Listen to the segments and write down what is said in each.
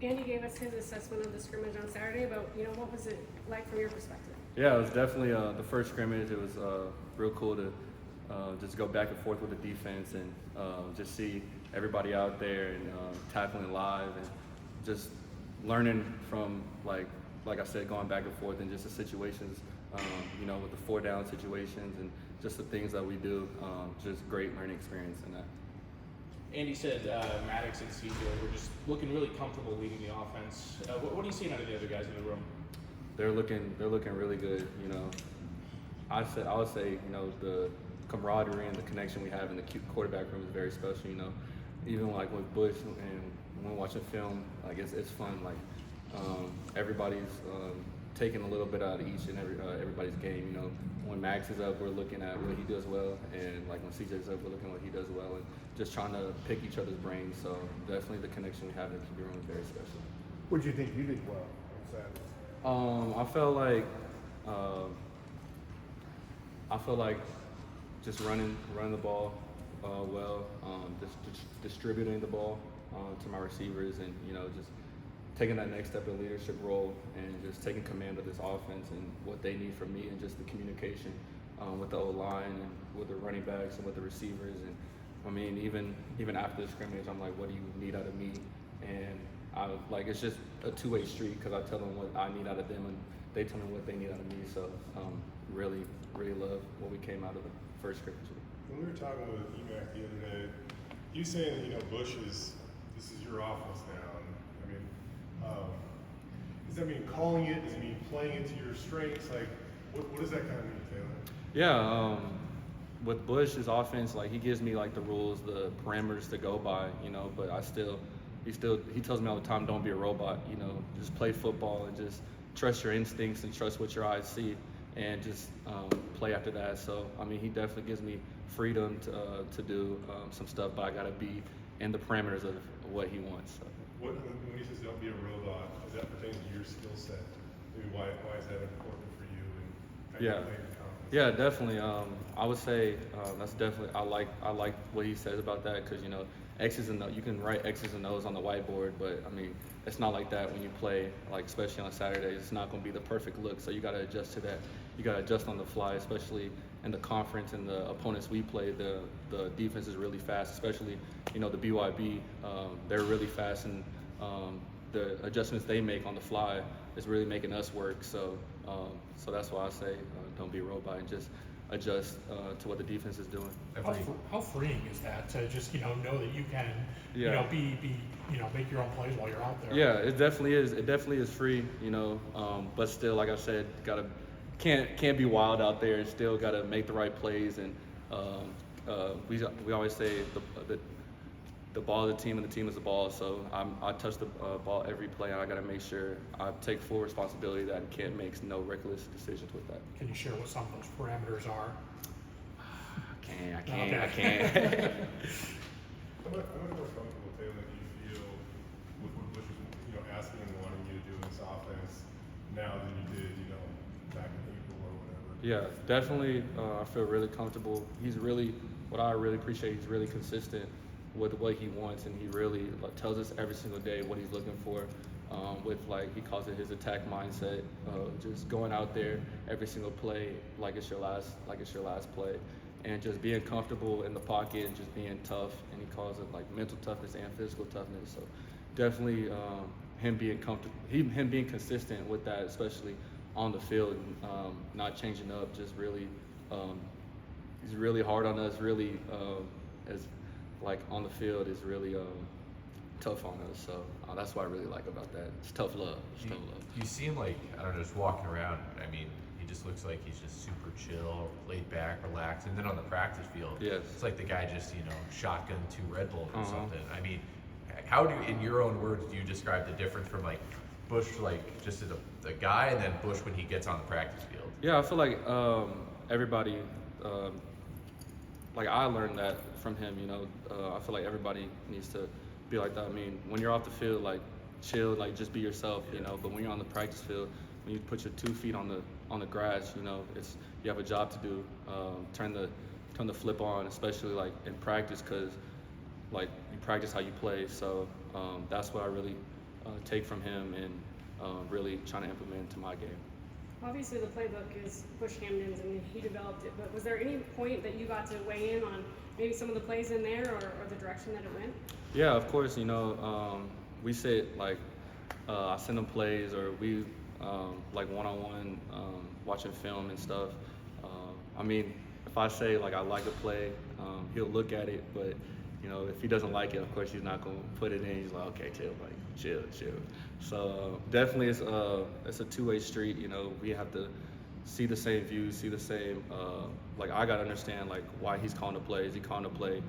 Andy gave us his assessment of the scrimmage on Saturday, but what was it like from your perspective? Yeah, it was definitely the first scrimmage. It was real cool to just go back and forth with the defense and just see everybody out there and tackling live and just learning from like I said, going back and forth and just the situations, with the 4-down situations and just the things that we do. Just great learning experience in that. Andy said Maddox and CJ were just looking really comfortable leading the offense. What are you seeing out of the other guys in the room? They're looking really good. I would say the camaraderie and the connection we have in the quarterback room is very special. Even like with Bush and when watching film, like it's fun. Like everybody's taking a little bit out of each and everybody's game. When Max is up, we're looking at what he does well, and like when CJ's up, we're looking at what he does well, and just trying to pick each other's brains. So definitely the connection we have in the QB room is very special. What do you think you did well on Saturday? I feel like just running the ball well, just distributing the ball to my receivers, and just taking that next step in leadership role and just taking command of this offense and what they need from me, and just the communication with the O-line and with the running backs and with the receivers. And I mean, even after the scrimmage, I'm like, what do you need out of me? And it's just a two-way street, because I tell them what I need out of them and they tell me what they need out of me. So really love what we came out of the first scrimmage with. When we were talking with EMAC the other day, he was saying that Bush this is your offense now. Does that mean calling it? Does it mean playing it to your strengths? Like, what does that kind of mean, Taylen? Yeah, with Bush's offense, like he gives me like the rules, the parameters to go by, but he tells me all the time, don't be a robot, just play football and just trust your instincts and trust what your eyes see and just play after that. So, I mean, he definitely gives me freedom to do some stuff, but I gotta be in the parameters of what he wants. So. When he says don't be a robot, does that pertain to your skill set? Maybe why is that important for you? And how you play in the conference? Yeah, definitely. I would say that's definitely. I like what he says about that, because X's and O's, you can write X's and O's on the whiteboard, but I mean it's not like that when you play. Like especially on Saturdays, it's not going to be the perfect look. So you got to adjust to that. You got to adjust on the fly, especially in the conference and the opponents we play. The defense is really fast, especially the BYB. They're really fast, and the adjustments they make on the fly is really making us work. So that's why I say don't be a robot and just adjust to what the defense is doing. How freeing is that to just know that you can make your own plays while you're out there? Yeah, it definitely is. It definitely is free, but still, like I said, can't be wild out there, and still gotta make the right plays. And we always say the ball is the team and the team is the ball. So I touch the ball every play, and I gotta make sure I take full responsibility that I can't make no reckless decisions with that. Can you share what some of those parameters are? I can't. How much more comfortable, Taylen, do you feel with what Bush is asking and wanting you to do in this offense now than you did back in April or whatever? Yeah, definitely. I feel really comfortable. What I really appreciate, he's really consistent with what he wants, and he really tells us every single day what he's looking for. With he calls it his attack mindset, just going out there every single play like it's your last play, and just being comfortable in the pocket and just being tough. And he calls it mental toughness and physical toughness. So definitely him being consistent with that, especially on the field, not changing up. Just really, he's really hard on us. Really, on the field is really tough on us. So that's what I really like about that. It's tough love. You seem like, I don't know, just walking around, I mean, he just looks like he's just super chill, laid back, relaxed. And then on the practice field, yes, it's like the guy just, shotgun 2 Red Bulls or something. I mean, how in your own words, do you describe the difference from Bush, just as a guy, and then Bush when he gets on the practice field? Yeah, I feel like everybody, I learned that from him, I feel like everybody needs to be like that. I mean, when you're off the field, chill, just be yourself, but when you're on the practice field, when you put your 2 feet on the grass, you have a job to do. Turn the flip on, especially in practice, because you practice how you play. So that's what I really take from him and really trying to implement into my game. Obviously, the playbook is Bush Hamden's, and he developed it. But was there any point that you got to weigh in on maybe some of the plays in there or the direction that it went? Yeah, of course. We sit like I send him plays, or we like one-on-one watching film and stuff. I mean, if I say like I like a play, he'll look at it, but if he doesn't like it, of course he's not gonna put it in. He's like, okay, chill. So definitely it's a two-way street. We have to see the same views, see the same. Like I gotta understand like why he's calling the play. Is he calling the play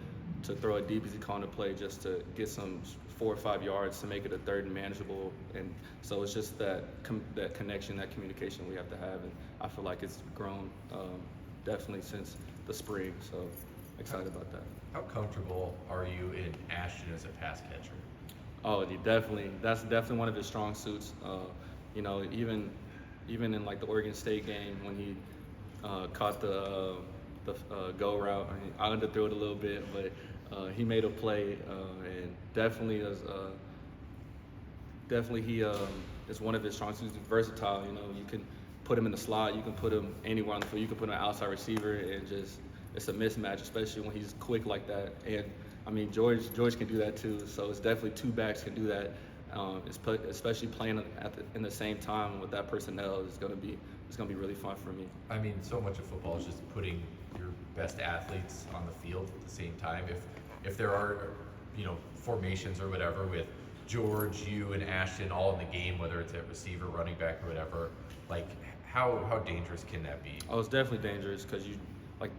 to throw it deep? Is he calling the play just to get some 4 or 5 yards to make it a third and manageable? And so it's just that connection, that communication we have to have, and I feel like it's grown definitely since the spring. So excited about that. How comfortable are you in Ashton as a pass catcher? Oh, that's definitely one of his strong suits. Even in like the Oregon State game when he caught the go route, I underthrew it a little bit, but he made a play, and definitely he is one of his strong suits. He's versatile. You can put him in the slot, you can put him anywhere on the field, you can put him an outside receiver, and just it's a mismatch, especially when he's quick like that. And I mean, George can do that too. So it's definitely two backs can do that. Especially playing in the same time with that personnel is gonna be really fun for me. I mean, so much of football is just putting your best athletes on the field at the same time. If there are formations or whatever with George, you, and Ashton all in the game, whether it's at receiver, running back, or whatever, like how dangerous can that be? Oh, it's definitely dangerous because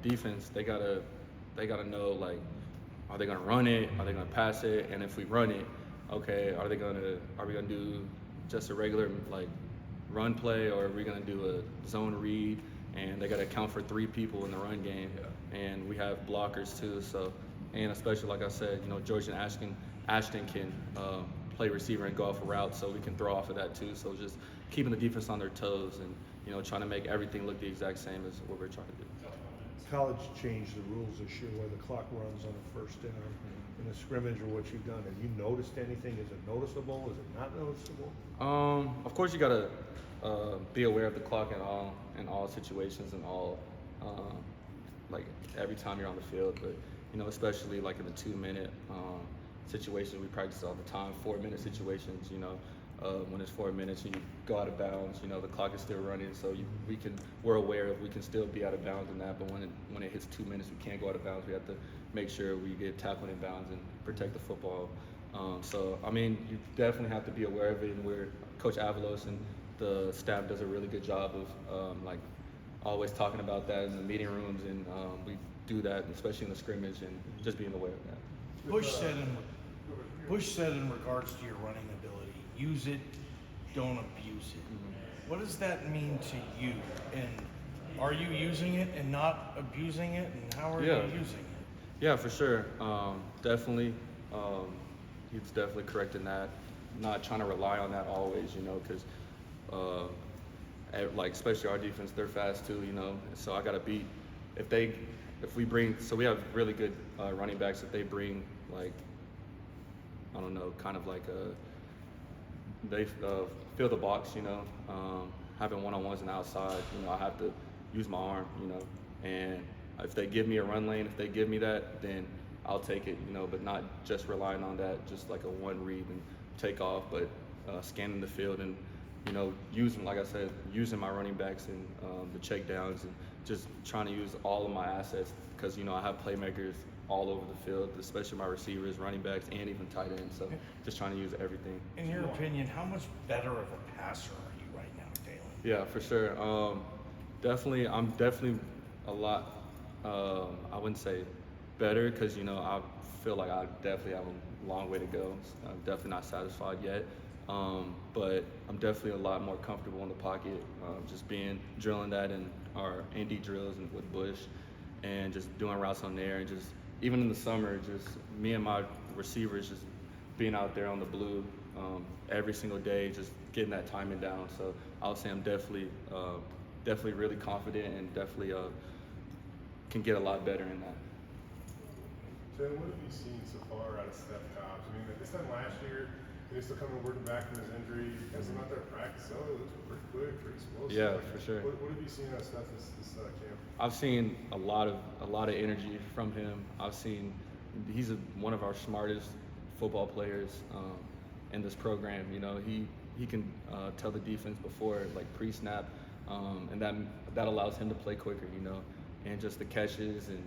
defense, they gotta know like, are they gonna run it? Are they gonna pass it? And if we run it, okay, are we gonna do just a regular like run play, or are we gonna do a zone read? And they gotta account for 3 people in the run game, and we have blockers too. So, and especially like I said, George and Ashton can play receiver and go off a route, so we can throw off of that too. So just keeping the defense on their toes and trying to make everything look the exact same as what we're trying to do. College changed the rules this year where the clock runs on the first down in a scrimmage, or what you've done. Have you noticed anything? Is it noticeable? Is it not noticeable? Of course, you gotta be aware of the clock in all situations and all like every time you're on the field. But especially like in the 2-minute situations we practice all the time, 4-minute situations. When it's 4 minutes and you go out of bounds, the clock is still running, so we're aware we can still be out of bounds in that. But when it hits 2 minutes, we can't go out of bounds. We have to make sure we get tackled in bounds and protect the football. So I mean, you definitely have to be aware of it. And Coach Avalos and the staff does a really good job of like always talking about that in the meeting rooms, and we do that, especially in the scrimmage, and just being aware of that. Bush said in regards to your running ability, use it, don't abuse it. Mm-hmm. What does that mean to you? And are you using it and not abusing it? And how are you using it? Yeah, for sure. Definitely. He's definitely correct in that. Not trying to rely on that always, because like especially our defense, they're fast too, So I gotta beat so we have really good running backs. If they bring like, I don't know, kind of like they fill the box, having one-on-ones and outside, I have to use my arm, and if they give me a run lane, if they give me that, then I'll take it, but not just relying on that, just like a one read and take off, but scanning the field and, using, like I said, using my running backs and the check downs and just trying to use all of my assets because, I have playmakers all over the field, especially my receivers, running backs, and even tight ends. So just trying to use everything. In your opinion, how much better of a passer are you right now, Taylen? Yeah, for sure. I'm definitely a lot, I wouldn't say better because, I feel like I definitely have a long way to go. I'm definitely not satisfied yet. But I'm definitely a lot more comfortable in the pocket, just drilling that in our ND drills and with Bush and just doing routes on there and just even in the summer, just me and my receivers just being out there on the blue every single day, just getting that timing down. So I would say I'm definitely really confident and definitely can get a lot better in that. Taylor, what have you seen so far out of Steph Cobbs? I mean, this time last year, He's still coming working back from his injury. You guys him out there practice. Oh, it looks pretty quick, pretty explosive. Yeah, for sure. What have you seen out of Steph this camp? I've seen a lot of energy from him. I've seen he's one of our smartest football players in this program. You know, he can tell the defense before, like pre-snap, and that allows him to play quicker. You know, and just the catches and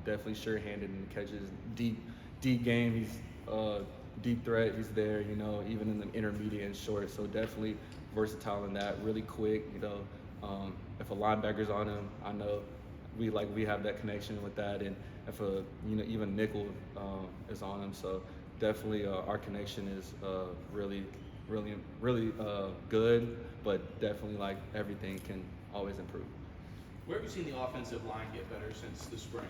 definitely sure-handed in the catches. Deep game. He's deep threat. He's there. You know, even in the intermediate and short. So definitely versatile in that. Really quick. You know, if a linebacker's on him, I know we have that connection with that. And if even nickel is on him, so definitely our connection is really good. But definitely like everything can always improve. Where have you seen the offensive line get better since the spring?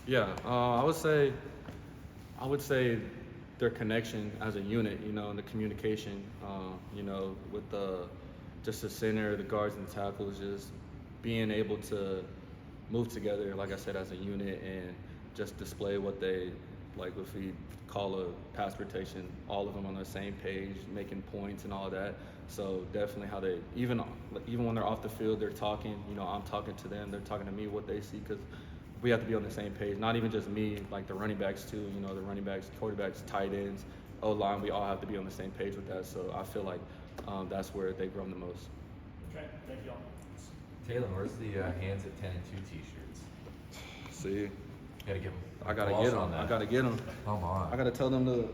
Yeah, I would say their connection as a unit, you know, and the communication, you know, with just the center, the guards and the tackles, just being able to move together, like I said, as a unit and just display what they, like if we call a pass rotation, all of them on the same page, making points and all that. So definitely how they, even when they're off the field, they're talking, you know, I'm talking to them, they're talking to me what they see, because we have to be on the same page. Not even just me, like the running backs too, you know, the running backs, quarterbacks, tight ends, O-line, we all have to be on the same page with that. So I feel like that's where they've grown the most. Okay, thank you all. Taylen, where's the hands at 10 and 2 t-shirts? See, Gotta get them. I gotta get them. On that. I gotta get them. Come on. I gotta tell them to